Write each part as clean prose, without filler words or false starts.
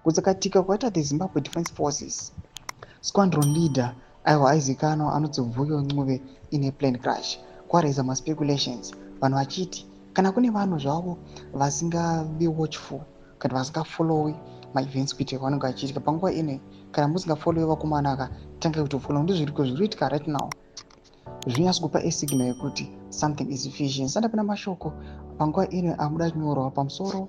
kutsakatika kwaita the Zimbabwe Defense Forces. Squadron leader aiwa aizikanwa anonzi Vuyo Ncube in a plane crash kwaraisa maspeculations, vanhu vachiti kana kune vanhu zvavo vasingavi watchful kana vasingafollowi maevents kuitika vanenge vachiitika panguva ine, kana musingafollowi vakomana aka tangai kutofollow, ndizviriko zviriitika right now. Zvinyatso kupa esignal yekuti something is fishy. Sanda pana mashoko panguva ine amuda kunyorwa pamusoro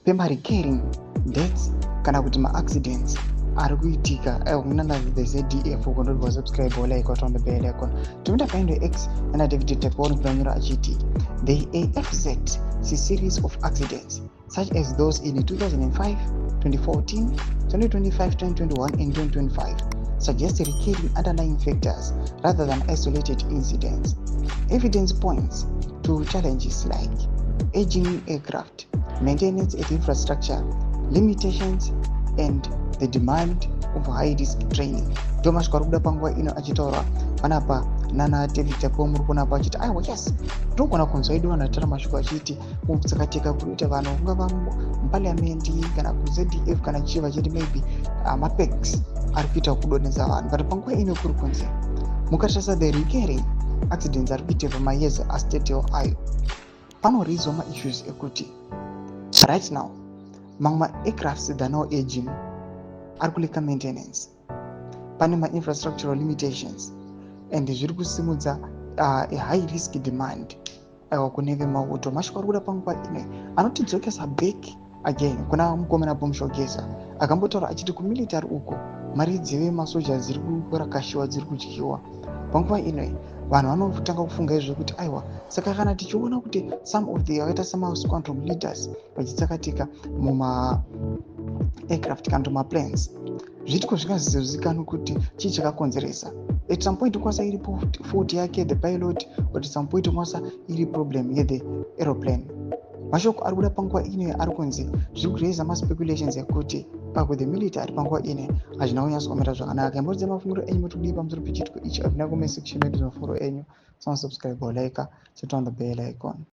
pemarecurring deaths kana kuti maaccidents ari kuitika kunana the ZDF. Uko ndoti subscribe like on the bell icon. Tumenda paindo X ana David Teponi kunanyora achiti the AFZ series of accidents such as those in 2005, 2014, 2025, 2021 and 2025 suggest recurring underlying factors rather than isolated incidents. Evidence points to challenges like aging aircraft, maintenance and infrastructure, limitations, and the demand of high-risk training. Thomas Karuda panguva ino achitaura panapa nana David Teponi muri kuona apa achiti aiwa yes, ndogona kunzwaidiwa natara mashoko achiti kutsakatika kunoita vanhu kungava muparliamendi kana kuZDF kana chiva chiti maybe mapex ari kuita kudonedza vanhu, but panguva ino kuri kunzi mukatarisa the recurring accidents ari kuitika mayezi asitetewo ayo panorizwa maissues ekuti right now mamwe maaircrafts thanawo aging ari kuleka maintenance, pane mainfrastructural limitations and zviri kusimudza a high risk demand kune vemauto. Mashoko ari kuda panguva ine anotidzokesa back again kuna mukomana Bomushogesa akambotaura achiti kumilitary uko mari dzevemasoja dziri kurakashiwa, dziri kudyiwa. Panguva ino vanhu vanotanga kufunga izvo aiwa, saka kana tichiona kuti some of the vakaita semasquadron leaders vachitsakatika muma aircraft kana kuti maplanes, zvitiko zvingazizikanwa kuti chii chakakonzeresa. At some point kwasa iri fault yake the pilot, but at some point kwasa iri problem yethe aeroplane. Mashoko ari kuda panguva ino ari kunzi zviri kuraisa maspeculations ekuti with the military panguva ine hazvina kunyatsomira zvakanaka. Imbodzi mafungiro enyu mutidii pamusoro pechitiko ichi. Havina comment section yedu mafollow enyu. Subscribe or like, sit on the bell icon.